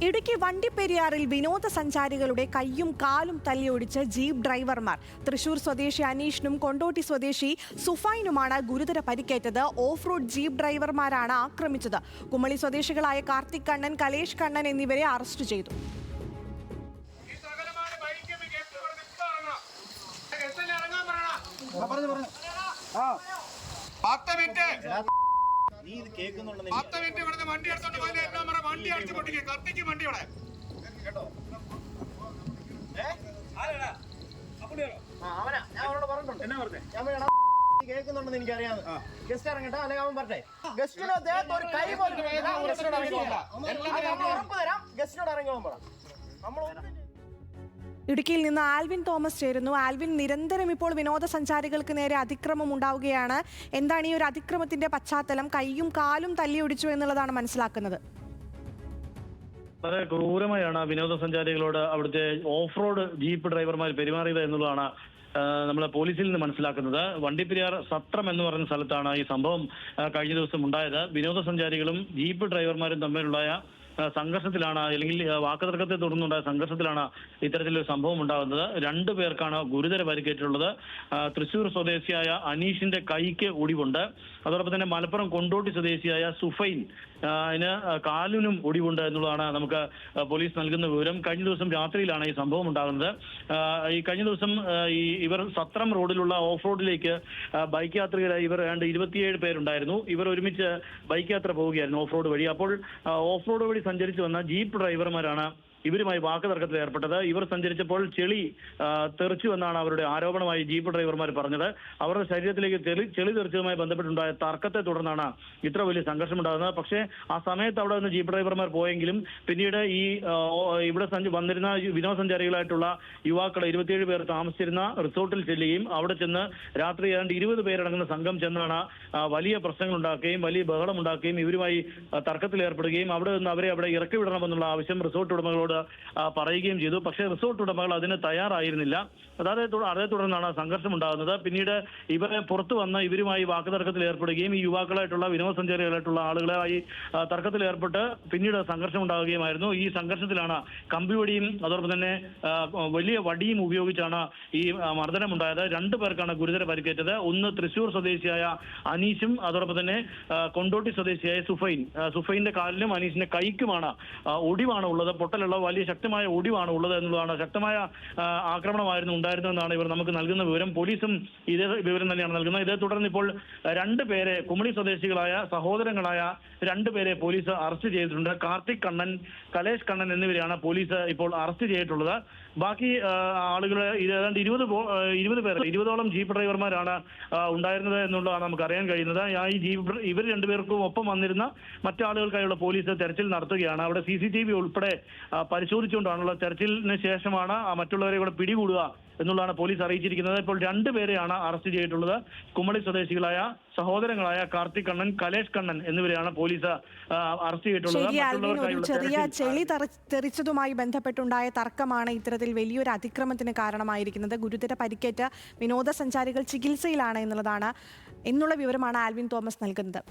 ഇടുക്കി വണ്ടിപ്പെരിയാറിൽ വിനോദസഞ്ചാരികളുടെ കയ്യും കാലും തല്ലിയൊടിച്ച് ജീപ്പ് ഡ്രൈവർമാർ. തൃശൂർ സ്വദേശി അനീഷിനും കൊണ്ടോട്ടി സ്വദേശി സുഫൈനുമാണ് ഗുരുതര പരിക്കേറ്റത്. ഓഫ് റോഡ് ജീപ്പ് ഡ്രൈവർമാരാണ് ആക്രമിച്ചത്. കുമളി സ്വദേശികളായ കാർത്തിക് കണ്ണൻ, കലേഷ് കണ്ണൻ എന്നിവരെ അറസ്റ്റ് ചെയ്തു. വണ്ടി എടുത്തോണ്ട് വണ്ടി അടിച്ചു പൊട്ടിക്കുക. കത്തിക്ക് വണ്ടി ഇവിടെ കേൾക്കുന്നുണ്ടെന്ന് എനിക്കറിയാം. ഗസ്റ്റ് ഇറങ്ങട്ടെ, അല്ലെങ്കിൽ അവൻ പറഞ്ഞേ ഗസ്റ്റിനോ ഒരു കൈ ഉറപ്പ് തരാം. ഗസ്റ്റിനോട് ഇറങ്ങാൻ പറ. ഇടുക്കിയിൽ നിന്ന് ആൽവിൻ തോമസ് ചേരുന്നു. ആൽവിൻ, നിരന്തരം ഇപ്പോൾ വിനോദസഞ്ചാരികൾക്ക് നേരെ അതിക്രമം ഉണ്ടാവുകയാണ്. എന്താണ് ഈ ഒരു അതിക്രമത്തിന്റെ പശ്ചാത്തലം? കൈയും കാലും തല്ലിയൊടിച്ചു എന്നുള്ളതാണ് മനസ്സിലാക്കുന്നത്. വളരെ ക്രൂരമായാണ് വിനോദസഞ്ചാരികളോട് അവിടുത്തെ ഓഫ് റോഡ് ജീപ്പ് ഡ്രൈവർമാർ പെരുമാറിയത് എന്നുള്ളതാണ് നമ്മളെ പോലീസിൽ നിന്ന് മനസ്സിലാക്കുന്നത്. വണ്ടിപ്പെരിയാർ സത്രം എന്ന് പറയുന്ന സ്ഥലത്താണ് ഈ സംഭവം കഴിഞ്ഞ ദിവസം ഉണ്ടായത്. വിനോദസഞ്ചാരികളും ജീപ്പ് ഡ്രൈവർമാരും തമ്മിലുള്ള സംഘർഷത്തിലാണ്, അല്ലെങ്കിൽ വാക്കുതർക്കത്തെ തുടർന്നുണ്ടായ സംഘർഷത്തിലാണ് ഇത്തരത്തിലൊരു സംഭവം ഉണ്ടാകുന്നത്. 2 പേർക്കാണ് ഗുരുതര പരിക്കേറ്റുള്ളത്. തൃശൂർ സ്വദേശിയായ അനീഷിന്റെ കൈക്ക് ഒടിവുണ്ട്. അതോടൊപ്പം തന്നെ മലപ്പുറം കൊണ്ടോട്ടി സ്വദേശിയായ സുഫൈൻ കാലിനും ഒടിവുണ്ട് എന്നുള്ളതാണ് നമുക്ക് പോലീസ് നൽകുന്ന വിവരം. കഴിഞ്ഞ ദിവസം രാത്രിയിലാണ് ഈ സംഭവം ഉണ്ടാകുന്നത്. ഈ കഴിഞ്ഞ ദിവസം ഇവർ സത്രം റോഡിലുള്ള ഓഫ് റോഡിലേക്ക് ബൈക്ക് യാത്രികരായി ഇവർ 27 പേരുണ്ടായിരുന്നു. ഇവർ ഒരുമിച്ച് ബൈക്ക് യാത്ര പോവുകയായിരുന്നു ഓഫ് റോഡ് വഴി. അപ്പോൾ ഓഫ് റോഡ് വഴി സഞ്ചരിച്ചു വന്ന ജീപ്പ് ഡ്രൈവർമാരാണ് ഇവരുമായി വാക്കുതർക്കത്തിൽ ഏർപ്പെട്ടത്. ഇവർ സഞ്ചരിച്ചപ്പോൾ ചെളി തെറിച്ചു എന്നാണ് അവരുടെ ആരോപണമായി ജീപ്പ് ഡ്രൈവർമാർ പറഞ്ഞത്. അവരുടെ ശരീരത്തിലേക്ക് ചെളി തെറിച്ചതുമായി ബന്ധപ്പെട്ടുണ്ടായ തർക്കത്തെ തുടർന്നാണ് ഇത്ര വലിയ സംഘർഷമുണ്ടാകുന്നത്. പക്ഷേ ആ സമയത്ത് അവിടെ നിന്ന് ജീപ്പ് ഡ്രൈവർമാർ പോയെങ്കിലും പിന്നീട് ഇവിടെ വന്നിരുന്ന വിനോദസഞ്ചാരികളായിട്ടുള്ള യുവാക്കൾ 27 പേർ താമസിച്ചിരുന്ന റിസോർട്ടിൽ ചെല്ലുകയും അവിടെ ചെന്ന് രാത്രി ഏതാണ്ട് 20 പേരടങ്ങുന്ന സംഘം ചെന്നാണ് വലിയ പ്രശ്നങ്ങൾ ഉണ്ടാക്കുകയും വലിയ ബഹളം ഉണ്ടാക്കുകയും ഇവരുമായി തർക്കത്തിൽ ഏർപ്പെടുകയും അവിടെ നിന്ന് അവരെ അവിടെ ഇറക്കി വിടണമെന്നുള്ള ആവശ്യം റിസോർട്ട് ഉടമകളോട് പറയുകയും ചെയ്തു. പക്ഷേ റിസോർട്ട് ഉടമകൾ അതിന് തയ്യാറായിരുന്നില്ല. അതേ തുടർന്നാണ് സംഘർഷം ഉണ്ടാകുന്നത്. പിന്നീട് ഇവരെ പുറത്തു വന്ന് ഇവരുമായി വാക്കുതർക്കത്തിൽ ഏർപ്പെടുകയും ഈ യുവാക്കളായിട്ടുള്ള വിനോദസഞ്ചാരികളായിട്ടുള്ള ആളുകളായി തർക്കത്തിൽ ഏർപ്പെട്ട് പിന്നീട് സംഘർഷം ഉണ്ടാവുകയുമായിരുന്നു. ഈ സംഘർഷത്തിലാണ് കമ്പിവടിയും അതോടൊപ്പം തന്നെ വലിയ വടിയും ഉപയോഗിച്ചാണ് ഈ മർദ്ദനമുണ്ടായത്. 2 പേർക്കാണ് ഗുരുതര പരിക്കേറ്റത്. ഒന്ന് തൃശൂർ സ്വദേശിയായ അനീഷും അതോടൊപ്പം തന്നെ കൊണ്ടോട്ടി സ്വദേശിയായ സുഫൈന്റെ കാലിനും അനീഷിന്റെ കൈക്കുമാണ് ഒടിവാണ് ഉള്ളത്. പൊട്ടലുള്ള വലിയ ശക്തമായ ഒടിവാണ് ഉള്ളത് എന്നുള്ളതാണ്. ശക്തമായ ആക്രമണമായിരുന്നു ഉണ്ടായിരുന്നതെന്നാണ് ഇവർ നമുക്ക് നൽകുന്ന വിവരം. പോലീസും ഇതേ വിവരം തന്നെയാണ് നൽകുന്നത്. ഇതേ തുടർന്ന് ഇപ്പോൾ 2 പേരെ, കുമളി സ്വദേശികളായ സഹോദരങ്ങളായ 2 പേരെ പോലീസ് അറസ്റ്റ് ചെയ്തിട്ടുണ്ട്. കാർത്തിക് കണ്ണൻ, കലേഷ് കണ്ണൻ എന്നിവരെയാണ് പോലീസ് ഇപ്പോൾ അറസ്റ്റ് ചെയ്തിട്ടുള്ളത്. ബാക്കി ആളുകളെ ഏതാണ്ട് 20ഓളം ജീപ്പ് ഡ്രൈവർമാരാണ് ഉണ്ടായിരുന്നത് എന്നുള്ളതാണ് നമുക്ക് അറിയാൻ കഴിയുന്നത്. ഇവർ 2 പേർക്കും ഒപ്പം വന്നിരുന്ന മറ്റാളുകൾക്കായുള്ള പോലീസ് തെരച്ചിൽ നടത്തുകയാണ്. അവിടെ CCTV ഉൾപ്പെടെ പരിശോധിച്ചുകൊണ്ടാണുള്ള തെരച്ചിലിന് ശേഷമാണ് മറ്റുള്ളവരെ കൂടെ പിടികൂടുക എന്നുള്ളതാണ് പോലീസ് അറിയിച്ചിരിക്കുന്നത്. ഇപ്പോൾ 2 പേരെയാണ് അറസ്റ്റ് ചെയ്തിട്ടുള്ളത്. കുമളി സ്വദേശികളായ സഹോദരങ്ങളായ കാർത്തിക് കണ്ണൻ, കലേഷ് കണ്ണൻ എന്നിവരെയാണ് പോലീസ് അറസ്റ്റ് ചെയ്തിട്ടുള്ളത്. ഒരു ചെറിയ ചെളി തെറിച്ചതുമായി ബന്ധപ്പെട്ടുണ്ടായ തർക്കമാണ് ഇത്തരത്തിൽ വലിയൊരു അതിക്രമത്തിന് കാരണമായിരിക്കുന്നത്. ഗുരുതര പരിക്കേറ്റ വിനോദസഞ്ചാരികൾ ചികിത്സയിലാണ് എന്നുള്ള വിവരമാണ് ആൽവിൻ തോമസ് നൽകുന്നത്.